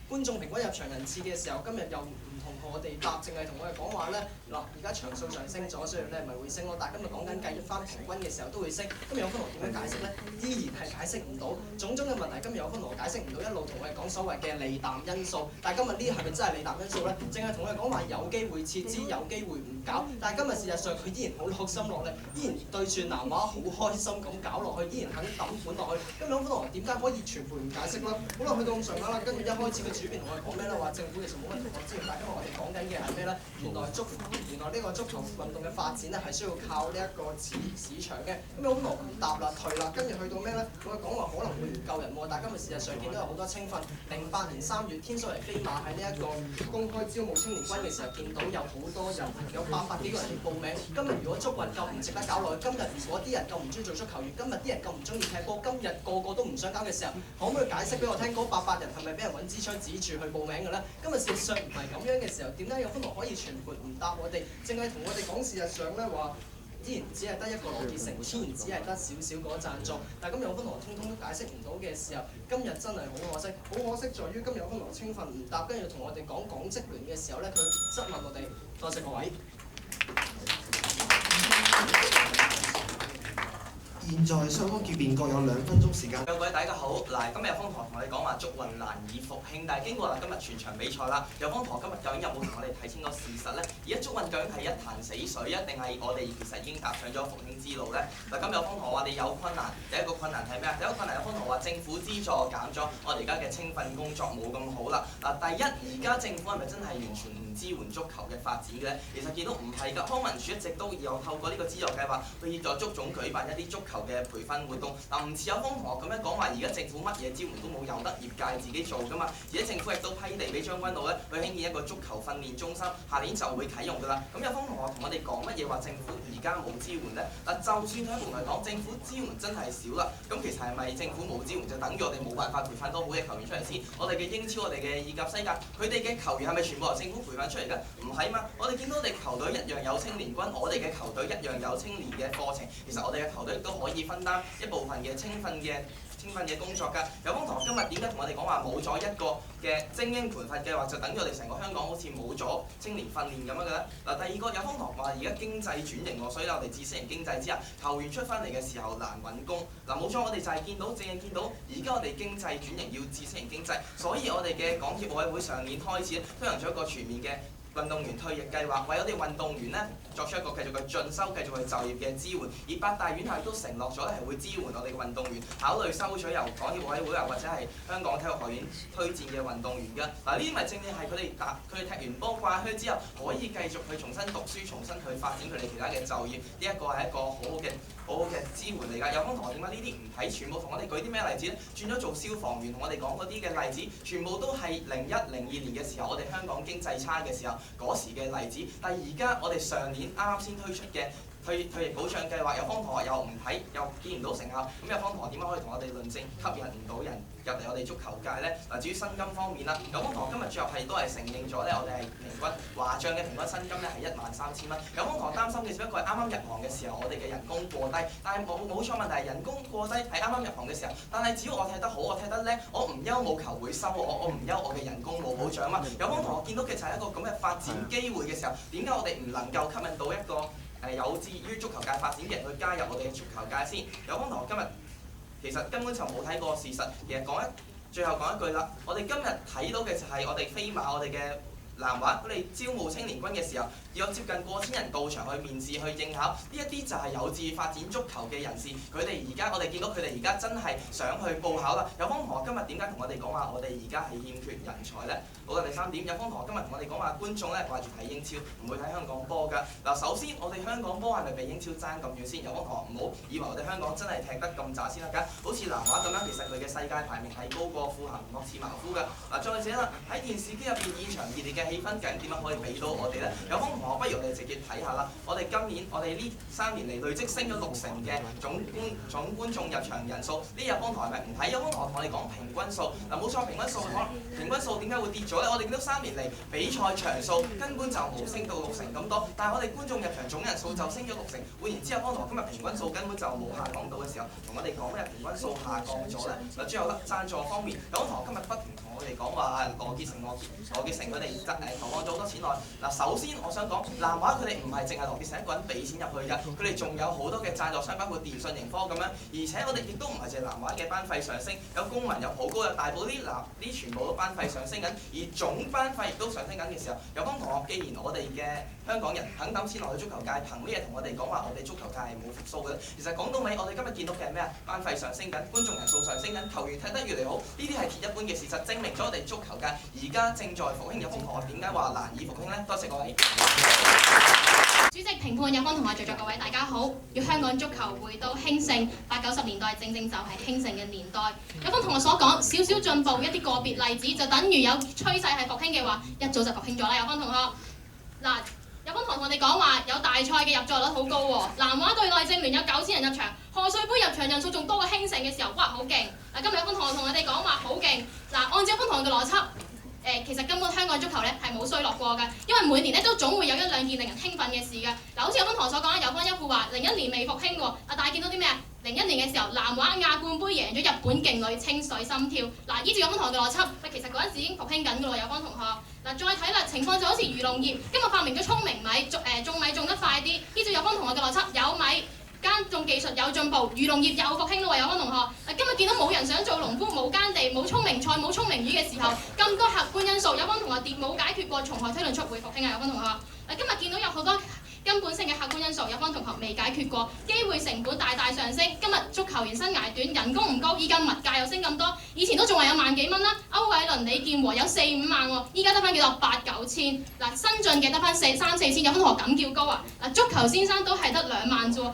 觀眾平均入場人次嘅時候，今日又唔同我哋答，淨係同我哋講話咧嗱，而家場數上升咗，所以咧咪會升咯。但係今日講緊計翻平均嘅時候都會升。今日有方同學點樣解釋咧？依然係解釋唔到種種嘅問題。今日有方同學解釋唔到，一路同我哋講所謂嘅利淡因素。但係今日呢係咪真係利淡因素咧？淨係同我哋講話有機會撤資，有機會唔搞。但係今日事實上佢依然好落心落力，依然對住南華好開心咁搞落去，依然肯抌本落去。今日有方同學點解可以全盤唔解釋啦？好啦，去到咁上下啦，跟住一開始嘅主編同我哋講咩咧？話政府其實冇乜同學資源，但係今日我哋講緊嘅係咩咧？原來呢個足球運動嘅發展咧係需要靠呢一個市場嘅。咁有好多唔答啦，退啦，跟住去到咩咧？我哋講話可能會唔夠人喎，但係今日事實上見到有好多青訓。08年3月，天水圍飛馬喺呢一個公開招募青年軍嘅時候，見到有好多人，有800幾個人嚟報名。今日如果足運夠唔值得搞落去，今日如果啲人夠唔中意做足球員，今日啲人夠唔中意踢波，今日個個都唔想搞嘅時候，可唔可以解釋俾我聽嗰800人係咪俾人揾支槍指住去報名嘅咧？今日事實上唔係咁樣嘅時候，點解有分羅可以全盤唔答我哋，淨係同我哋講事實上咧話依然只係得一個羅傑承，依然只係得少少嗰個贊助。但係今日有分同學通通都解釋唔到嘅時候，今日真係好可惜。好可惜在於今日有分同學青訓唔答，跟住同我哋講港職聯嘅時候咧，佢質問我哋。多謝各位。現在雙方結辯各有2分鐘時間。各位大家好，嗱今日有方同學同我哋講話足運難以復興，但係經過今日全場比賽啦，有方同學今日究竟有冇同我哋睇清楚事實咧？而家足運究竟係一潭死水啊，定係我哋其實已經踏上咗復興之路咧？嗱今日有方同學話你有困難，第一個困難係咩啊？第一個困難有方同學話政府資助減咗，我哋而家嘅青訓工作冇咁好啦。嗱第一，而家政府係咪真係完全唔支援足球嘅發展嘅咧？其實見到唔係㗎，康文署一直都有透過呢個資助計劃去協助足總舉辦一啲足球嘅培訓活動。嗱唔似有方同學咁樣講話，而家政府乜嘢支援都冇，由得業界自己做㗎嘛。而且政府亦都批地俾將軍澳咧去興建一個足球訓練中心，下年就會啟用㗎啦。咁有方同學同我哋講乜嘢話政府而家冇支援咧？嗱就算喺部門嚟講，政府支援真係少啦。咁其實係咪政府冇支援就等於我哋冇辦法培訓到好嘅球員出嚟先？我哋嘅英超、我哋嘅意甲、西甲，佢哋嘅球員係咪全部由政府培訓出嚟㗎？唔係嘛。我哋見到我哋球隊一樣有青年軍，我哋嘅球隊一樣有青年嘅課程。其實我哋嘅球隊都可以分擔一部分嘅青訓嘅工作㗎。有方同學今日點解同我哋講話冇咗一個嘅精英培訓計劃，就等於我哋成個香港好似冇咗青年訓練咁樣嘅咧？嗱，第二個有方同學話而家經濟轉型喎，所以我哋知識型經濟之下，球員出翻嚟嘅時候難揾工。嗱冇錯，我哋就係見到見到而家我哋經濟轉型要知識型經濟，所以我哋嘅港協奧委會上年開始推行咗一個全面嘅運動員退役計劃，為我哋運動員咧作出一個繼續嘅進修、繼續去就業嘅支援。而8大院校亦都承諾咗咧係會支援我哋嘅運動員，考慮收取由港協奧委會啊或者係香港體育學院推薦嘅運動員㗎。嗱呢啲咪正正係佢哋踢完波掛靴之後，可以繼續去重新讀書、重新去發展佢哋其他嘅就業。呢一個係一個好好嘅支援嚟㗎。有方同學點解呢啲唔睇？全部同我哋舉啲咩例子咧？轉咗做消防員，同我哋講嗰啲嘅例子，全部都係01、02年嘅時候，我哋香港經濟差嘅時候嗰時嘅例子。但係而家我哋上年啱啱先推出嘅退役保障計劃，有方同學又唔睇，又見唔到成效。咁有方同學點解可以同我哋論證吸引唔到人入嚟我哋足球界咧？嗱，至於薪金方面啦，有方同學今日最後係都係承認咗咧，我哋係平均華將嘅平均薪金咧係13000蚊。有方同學擔心嘅只不過係啱啱入行嘅時候，我哋嘅人工過低，但係冇錯問題係人工過低係啱啱入行嘅時候，但係只要我踢得好，我踢得叻，我唔憂冇球會收我唔憂我嘅人工冇保障嘛。有方同學見到嘅就係一個咁嘅發展機會嘅時候，點解我哋唔能夠吸引到一個有志於足球界發展嘅人去加入我哋嘅足球界先？有方同學今日其實根本就冇睇過事實，其實最後講一句啦，我哋今日睇到嘅就係我哋飛馬我哋嘅南華，佢哋招募青年軍嘅時候，有接近過千人到場去面試去應考，呢一啲就係有志發展足球嘅人士。佢哋而家我哋見到佢哋而家真係想去報考啦。有方同學今日點解同我哋講話我哋而家係欠缺人才咧？好啦，第三點，有方同學今日同我哋講話觀眾咧掛住睇英超，唔會睇香港波㗎。嗱，首先我哋香港波係咪比英超爭咁遠先？有方同學唔好以為我哋香港真係踢得咁渣先得㗎。好似南華咁樣，其實佢嘅世界排名係高過富咸、諾茨茅夫㗎。嗱，再者啦，喺電視機入邊現場熱烈嘅氣氛究竟點樣可以俾到我哋咧？有方同學不如我哋直接睇下啦。我哋今年我哋呢3年嚟累積升咗60%嘅總觀眾入場人數，呢有方同學係咪唔睇？有方同學同我哋講平均數，嗱冇錯，平均數點解會跌咗咧？我哋見到3年嚟比賽場數根本就冇升到60%咁多，但係我哋觀眾入場總人數就升咗60%。換言之，有方同學今日平均數根本就冇下降到嘅時候，同我哋講咩平均數下降咗咧？嗱，最後啦，贊助方面，有方同學今日不停同我哋講話羅傑承佢哋投放咗好多錢落去。嗱，首先我想講南華佢哋唔係淨係羅傑承一個人俾錢入去㗎，佢哋仲有好多嘅贊助商，包括電訊盈科咁樣。而且我哋亦都唔係淨係南華嘅班費上升，有公民、有普高、有大埔呢全部都班費上升緊，而總班費亦都上升緊嘅時候，有方同學既然我哋嘅香港人肯抌錢落去足球界，憑咩嘢同我哋講話我哋足球界係冇復甦嘅咧？其實講到尾，我哋今日見到嘅係咩啊？班費上升緊，觀眾人數上升緊，球員踢得越嚟越好，呢啲係鐵一般嘅事實，證明咗我哋足球界而家正在復興。有方同學點解話難以復興咧？多謝各位。主席、評判、有方同學在座各位大家好。要香港足球回到興盛，80、90年代正正就係興盛嘅年代。有方同學所講少少進步，一啲個別例子就等於有趨勢係復興嘅話，一早就復興咗啦。有方同學，嗱，有方同學同我哋講話有大賽嘅入座率好高喎。南華對內政聯有9000人入場，賀歲杯入場人數仲多過興盛嘅時候，哇好勁！嗱，今日有方同學同我哋講話好勁。嗱，按照有方同學嘅邏輯，其實根本香港足球咧係冇衰落過㗎，因為每年咧都總會有一兩件令人興奮嘅事㗎。嗱，好似有方同學所講，有方一副話01年未復興喎，但係見到啲咩啊？01年嘅時候，南華亞冠杯贏咗日本勁旅清水心跳。嗱，依照有方同學嘅邏輯，其實嗰陣時已經復興緊㗎咯，有方同學。嗱，再睇啦，情況就好似漁農業，今日發明咗聰明米，種米種得快啲。依照有方同學嘅邏輯，有米。耕種技術有進步，漁農業又復興咯喎，有方同學。今日見到冇人想做農夫，冇耕地，冇聰明菜，冇聰明魚嘅時候，咁多客觀因素，有方同學冇解決過，從何推論出會復興啊？有方同學。今日見到有好多根本性嘅客觀因素，有方同學未解決過，機會成本大大上升。今日足球員生涯短，人工唔高，依家物價又升咁多，以前都仲話有萬幾蚊啦。歐偉倫、李健和有4、5萬喎，依家得翻幾多？8、9千。嗱，新進嘅得翻3、4千，有方同學咁叫高啊？嗱，足球先生都係得2萬啫喎，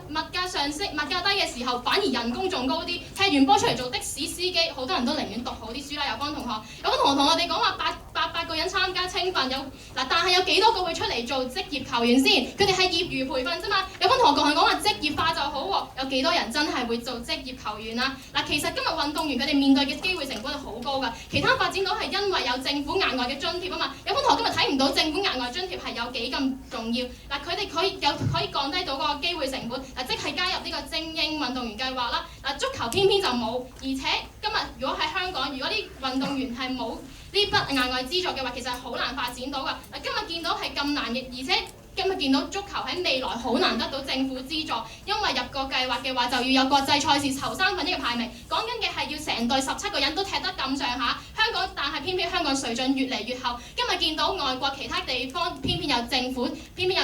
物價上升，物價低嘅時候，反而人工仲高啲。踢完波出嚟做的士司機，好多人都寧願讀好啲書啦。有方同學，有方同學同我哋講話八個人參加青訓，但係有幾多個會出嚟做職業球員先？佢哋係業餘培訓啫嘛。有方同學講話職業化就好喎，有幾多人真係會做職業球員啊？嗱，其實今日運動員佢哋面對嘅機會成本係好高㗎，其他發展到係因為有政府額外嘅津貼啊嘛。有方同學今日睇唔到政府額外津貼係有幾咁重要。嗱，佢哋可以降低到嗰個機會成本，嗱，即係加入呢個精英運動員計劃啦。嗱，足球偏偏就冇，而且今日如果喺香港，如果啲運動員係冇呢筆額外資助嘅話，其實係好難發展到㗎。嗱，今日見到係咁難嘅，而且今日見到足球喺未來好難得到政府資助，因為入個計劃嘅話就要有國際賽事頭1/3嘅排名，講緊嘅係要成隊17個人都踢得咁上下。香港但係偏偏香港水準越嚟越後。今日見到外國其他地方偏偏有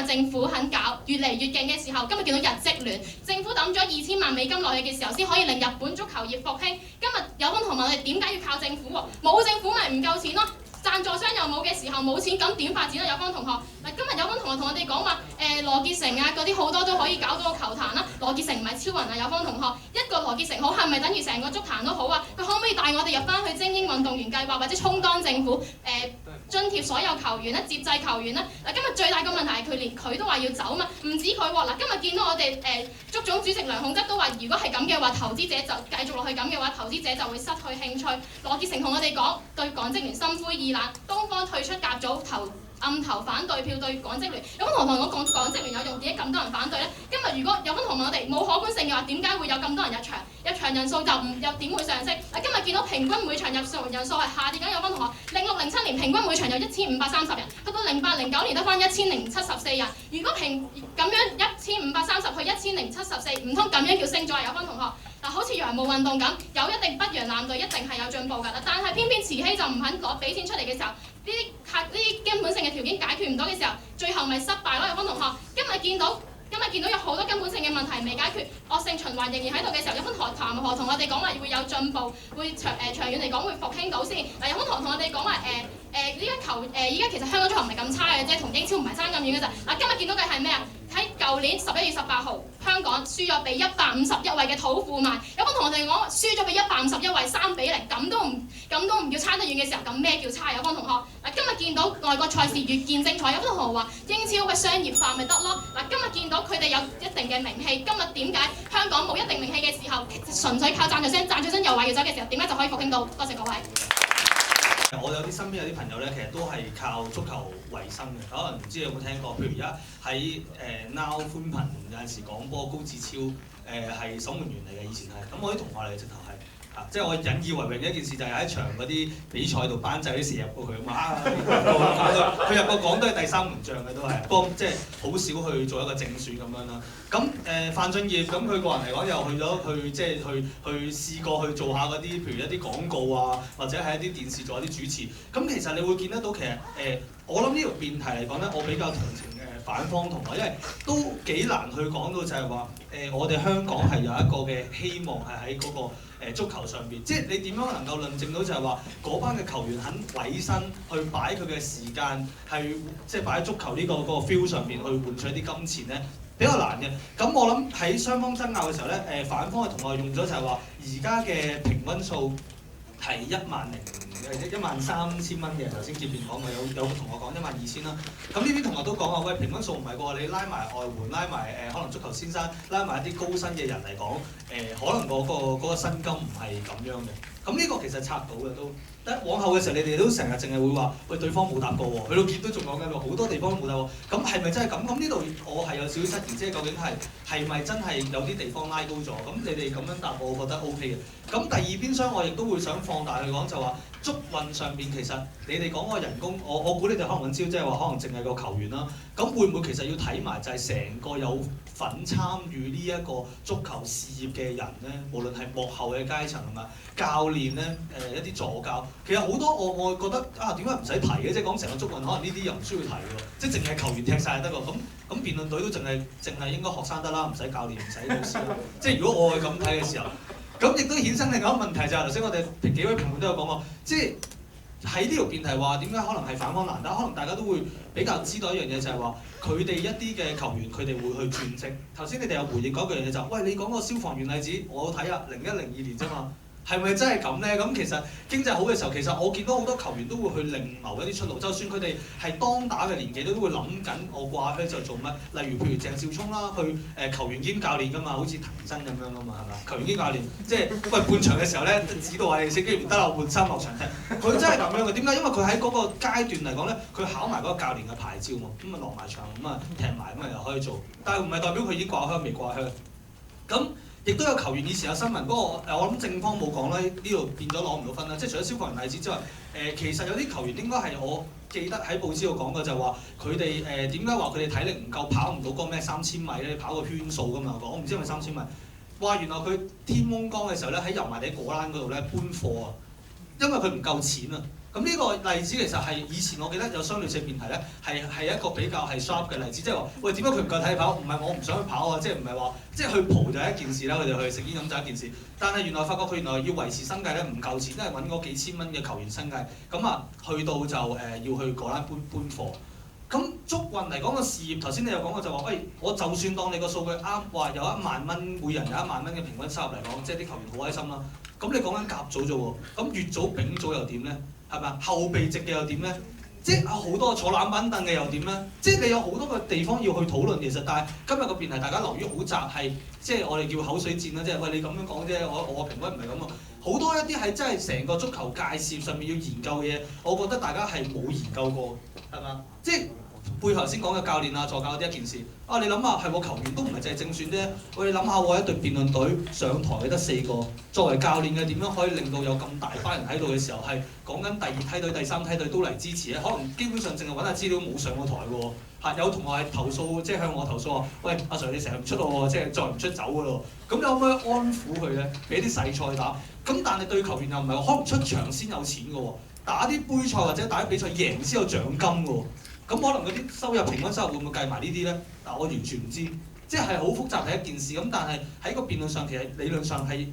政府肯搞，越嚟越勁嘅時候，今日見到日職聯政府抌咗2000萬美金落去嘅時候，先可以令日本足球業復興。今日有方同學問我哋點解要靠政府喎？冇政府咪唔夠錢咯。贊助商又冇嘅時候冇錢，咁點發展啊？有方同學，嗱，今日有方同學同我哋講話，羅傑承啊嗰啲好多都可以搞到個球壇啦。羅傑承唔係超人啊，有方同學，一個羅傑承好係咪等於成個足壇都好啊？佢可唔可以帶我哋入翻去精英運動員計劃，或者充當政府津貼所有球員咧，接濟球員咧？嗱，今日最大個問題係佢連佢都話要走嘛，唔止佢喎。嗱，今日見到我哋足總主席梁孔德都話，如果係咁嘅話，投資者就繼續落去咁嘅話，投資者就會失去興趣。羅傑承同我哋講，對港職聯心灰意冷，東方退出甲組暗投反對票對港職聯。有方同學講港職聯有用，點解咁多人反對咧？今日如果有方同學問我哋冇可觀性嘅話，點解會有咁多人入場？入場人數又點會上升？嗱，今日見到平均每場入場人數係下跌緊。有方同學06、07年平均每場有1530人，去到08、09年得翻1074人。如果咁樣1530去1074，唔通咁樣叫升咗啊？有方同學。嗱，好似洋務運動咁，有一定北洋艦隊一定係有進步㗎。但係偏偏慈禧就唔肯俾錢出嚟嘅時候，呢啲根本性嘅條件解決唔到嘅時候，最後咪失敗咯。有方同學，今日見到有好多根本性嘅問題未解決，惡性循環仍然喺度嘅時候，有方談何同我哋講話會有進步，會長遠嚟講會復興到先。嗱，有方同我哋講話依家其實香港足球唔係咁差嘅啫，同英超唔係爭咁遠嘅咋。嗱，今日見到嘅係咩啊？喺舊年11月18號，香港輸咗俾151位嘅土庫曼。有方同我哋講輸咗俾151位3-0，咁都唔叫差得遠嘅時候，咁咩叫差？有方同學，嗱，今日見到外國賽事越見精彩，有方同學話英超嘅商業化咪得咯？嗱，今日見到佢哋有一定嘅名氣，今日點解香港冇一定名氣嘅時候，純粹靠贊助商又話要走嘅時候，點解就可以復興到？多謝各位。我有啲身邊有啲朋友咧，其實都係靠足球為生嘅。可能唔知你有冇聽過？譬如而家喺Now 寬頻有陣時講波，高志超係守門員嚟嘅，以前係。咁我啲同學嚟直頭係。即係我引以為榮嘅一件事，就係喺一場嗰啲比賽度班仔啲射入過佢啊嘛，佢入過港都係第3門將嘅都係，幫即係好少去做一個正選咁樣啦。咁范俊業咁佢個人嚟講又去咗即係去試過去做下嗰啲，譬如一啲廣告啊，或者喺一啲電視做一啲主持。咁其實你會見得到其實我諗呢條辯題嚟講咧，我比較同情反方同學，因為都幾難去講到就係話我哋香港係有一個嘅希望係喺嗰個足球上邊，即係你點樣能夠論證到就係話嗰班嘅球員肯委身去擺佢嘅時間，係即係擺喺足球呢個 feel 上邊去換取一啲金錢咧，比較難嘅。咁我諗喺雙方爭拗嘅時候咧，反方嘅同學用咗就係話而家嘅平均數係10000 13000蚊嘅，頭先結便講過，有同學講12000啦。咁呢啲同學都講話，喂，平均數唔係喎，你拉埋外援，拉埋可能足球先生，拉埋一啲高薪嘅人嚟講，可能嗰個薪金唔係咁樣嘅。咁呢個其實拆到嘅都。但往後嘅時候，你哋都成日淨係會話，喂，對方冇答過喎，去到結都仲講緊喎，好多地方都冇答過。咁係咪真係咁？咁呢度我係有少少質疑，即係究竟係咪真係有啲地方拉高咗？咁你哋咁樣答我覺得 O K 嘅。咁第二邊廂我亦都會想放大去講，就話足運上邊其實你哋講個人工，我估你哋可能揾招，即係話可能淨係個球員啦。咁會唔會其實要睇埋就係成個有份參與呢一個足球事業嘅人咧？無論係幕後嘅階層係嘛，教練咧，一啲助教。其實好多我覺得點解唔使提嘅？即係講成個足運，可能呢啲又唔需要提喎。即係淨係球員踢晒就得喎。咁辯論隊都淨係應該學生得啦，唔使教練，唔使老師啦。即係如果我係咁睇嘅時候，咁亦都衍生另外一個問題就係頭先我哋幾位評判都有講過，即係喺呢條辯題話點解可能係反方難打？可能大家都會比較知道一樣嘢就係話佢哋一啲嘅球員佢哋會去轉職。頭先你哋有回應嗰句嘢就係喂，你講個消防員例子，我睇下01、02年啫嘛。係咪真係咁咧？咁其實經濟好嘅時候，其實我見到好多球員都會去另謀一啲出路。就算佢哋係當打嘅年紀，都會諗緊我掛靴就做乜。例如譬如鄭少聰啦，去球員兼教練㗎嘛，好似藤真咁樣㗎嘛，係咪？球員兼教練，即係喂半場嘅時候咧，指導係死機唔得啦，換衫落場踢。佢真係咁樣嘅。點解？因為佢喺嗰個階段嚟講咧，佢考埋嗰個教練嘅牌照嘛，咁啊落埋場，咁啊踢埋，咁啊又可以做。但係唔係代表佢已經掛靴未掛靴。咁亦都有球員以前有新聞，不過我諗正方冇講啦，呢度變咗攞唔到分啦。即係除咗消防員例子之外，其實有啲球員應該係我記得喺報紙度講過，就係話佢哋點解話佢哋體力唔夠，跑唔到嗰咩3000米咧，跑個圈數㗎嘛。我唔知係咪3000米。話原來佢天蒙江嘅時候咧，喺油麻地果欄嗰度咧搬貨啊，因為佢唔夠錢啊。咁呢個例子其實係以前我記得有相類似辯題咧，係一個比較係 sharp 嘅例子，即係話喂點解佢唔夠體力跑？唔係我唔想去跑啊，即係唔係話即係去蒲就係一件事啦，佢哋去食煙飲就一件事。但係原來發覺佢原來要維持生計咧唔夠錢，因為揾嗰幾千蚊嘅球員生計，咁啊去到就要去果欄搬貨。咁足運嚟講個事業，頭先你有講過就話，喂，我就算當你個數據啱，話有1萬蚊，每人有1萬蚊嘅平均收入嚟講，即係啲球員好開心啦。咁你講緊甲組啫喎，咁乙組、丙組又點咧？係咪啊？後備席嘅又點咧？即係好多坐冷板凳嘅又點咧？即係你有好多個地方要去討論，其實但係今日個辯題大家留於好窄，係即係我哋叫口水戰啦，即係喂你咁樣講啫，我平均唔係咁啊。好多一啲係真係成個足球界事上面要研究嘅嘢，我覺得大家係冇研究過，係嘛？即係背後先講嘅教練啊、助教啲一件事。啊，你諗下係球員都唔係淨係正選啫。你諗下我一隊辯論隊上台嘅得4個，作為教練嘅點樣可以令到有咁大班人喺度嘅時候係講緊第2梯隊、第3梯隊都嚟支持咧？可能基本上淨係揾下資料冇上過台喎。有同學係投訴，即係向我投訴話：喂，阿 Sir 你成日唔出喎，即係再唔出走㗎咯。咁你可唔可以安撫佢咧？俾啲細賽打。咁但係對球員又唔係話可能出場先有錢㗎喎，打啲杯賽或者打啲比賽贏先有獎金㗎喎。咁可能嗰啲收入平均收入會唔會計埋呢啲咧？但我完全唔知，即係好複雜嘅一件事。咁但係喺個辯論上，其實理論上係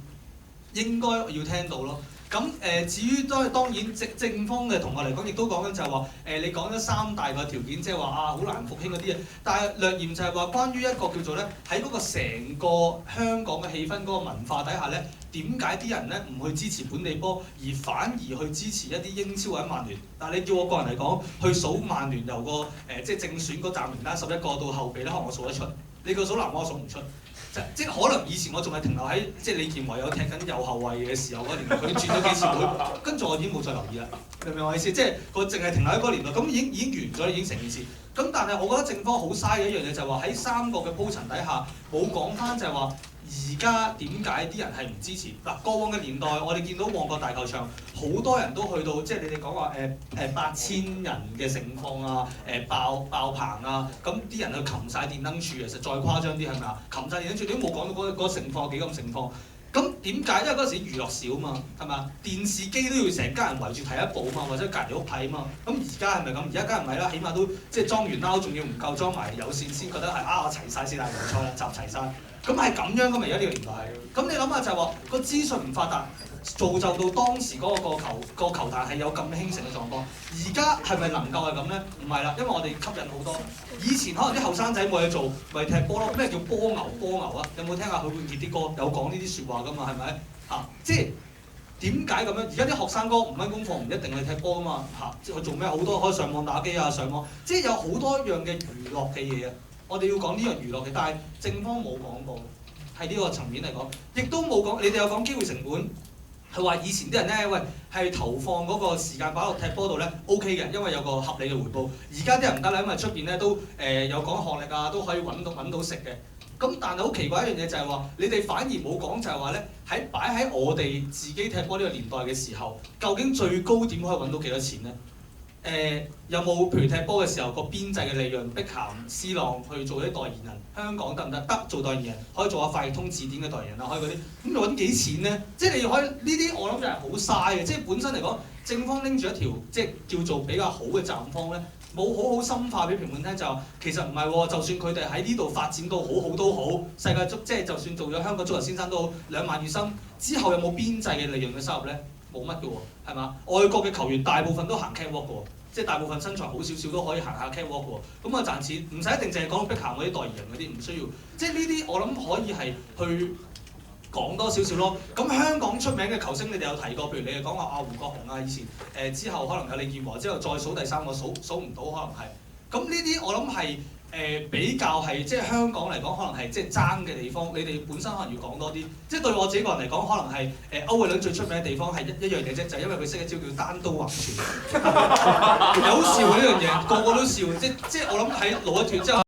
應該要聽到咯。咁至於當然正方嘅同學嚟講，亦都講緊就係話你講咗3大個條件，即係話好難復興嗰啲嘢。但係略言就係話關於一個叫做咧喺嗰個成個香港嘅氣氛嗰個文化底下咧，點解啲人咧唔去支持本地波，而反而去支持一啲英超或者曼聯？但係你叫我個人嚟講，去數曼聯由個即係正選嗰站名單11個到後備咧，可能我數得出。你個數南我數唔出。即係可能以前我仲係停留喺即係李健華有踢緊右後衞嘅時候嗰年代，佢轉咗幾次會，跟住我已經冇再留意啦。明唔明我意思？即係佢淨係停留喺嗰個年代，咁已經完咗，已經成件事。咁但係我覺得正方好嘥嘅一樣嘢就係話喺3個嘅鋪陳底下，冇講翻就係話而家點解啲人係唔支持嗱？過往嘅年代，我哋見到旺角大球場好多人都去到，即係你哋講話8000人嘅盛況啊，爆棚啊，咁啲人去擒晒電燈柱，其實再誇張啲係咪啊？擒晒電燈柱，你都冇講到嗰個盛況幾咁盛況。咁點解？因為嗰陣時娛樂少嘛，係咪啊？電視機都要成家人圍住睇一部嘛，或者隔離屋睇嘛。咁而家係咪咁？而家梗係唔係啦，起碼都即係裝完撈，仲要唔夠裝埋有線先覺得係我齊晒4大聯賽啦，集齊晒。咁係咁樣噶嘛？而家呢個年代係。咁你諗下就係話個資訊唔發達，造就到當時嗰個球壇係有咁興盛嘅狀況。而家係咪能夠係咁咧？唔係啦，因為我哋吸引好多。以前可能啲後生仔冇嘢做，咪踢波咯。咩叫波牛啊？有冇聽下許冠傑啲歌有講呢啲説話噶嘛？係咪？即係點解咁樣？而家啲學生哥唔温功課唔一定去踢波噶嘛嚇，佢做咩？好多可以上網打機啊，上網即係有好多樣嘅娛樂嘅嘢啊！我哋要講呢樣娛樂嘅，但係政方冇講過，喺呢個層面嚟講，亦都冇講。你哋有講機會成本，係話以前啲人咧，喂係投放嗰個時間擺落踢波度咧 OK 嘅，因為有個合理嘅回報。而家啲人唔得啦，因為出邊咧都有講學歷啊，都可以揾到食嘅。咁但係好奇怪一樣嘢就係話，你哋反而冇講就係話咧，擺喺我哋自己踢波呢個年代嘅時候，究竟最高點可以揾到幾多錢咧？有冇譬如踢波嘅時候個邊際嘅利潤，碧咸、C 朗去做啲代言人，香港得唔得？得做代言人，可以做下快譯通字典嘅代言人啊，可以嗰啲，咁你揾幾錢咧？即係你可以呢啲，我諗就係好嘥嘅。即係本身嚟講，正方拎住一條即係叫做比較好嘅站方咧。冇好好深化俾評判聽就話，其實唔係喎，就算佢哋喺呢度發展到好好都好，世界足即係就算做咗香港足球先生都好，2萬月薪之後有冇邊際嘅利潤嘅收入咧？冇乜嘅喎，係嘛？外國嘅球員大部分都行 catwalk 嘅喎，即係大部分身材好少少都可以行下 catwalk 嘅喎，咁啊賺錢唔使一定淨係講碧咸嗰啲代言人嗰啲，唔需要，即係呢啲我諗可以係去講多少少咯。咁香港出名嘅球星你哋有提過，譬如你哋講話胡國雄啊，以前之後可能有李健和，之後再數第三個數唔到可能係。咁呢啲我諗係比較係即係香港嚟講，可能係即係爭嘅地方。你哋本身可能要講多啲。即係對我自己個人嚟講，可能係歐慧倫最出名嘅地方係一樣嘢啫，就係因為佢識一招叫單刀橫傳，有笑呢樣嘢，個個都笑。即係我諗喺攞一脱之後。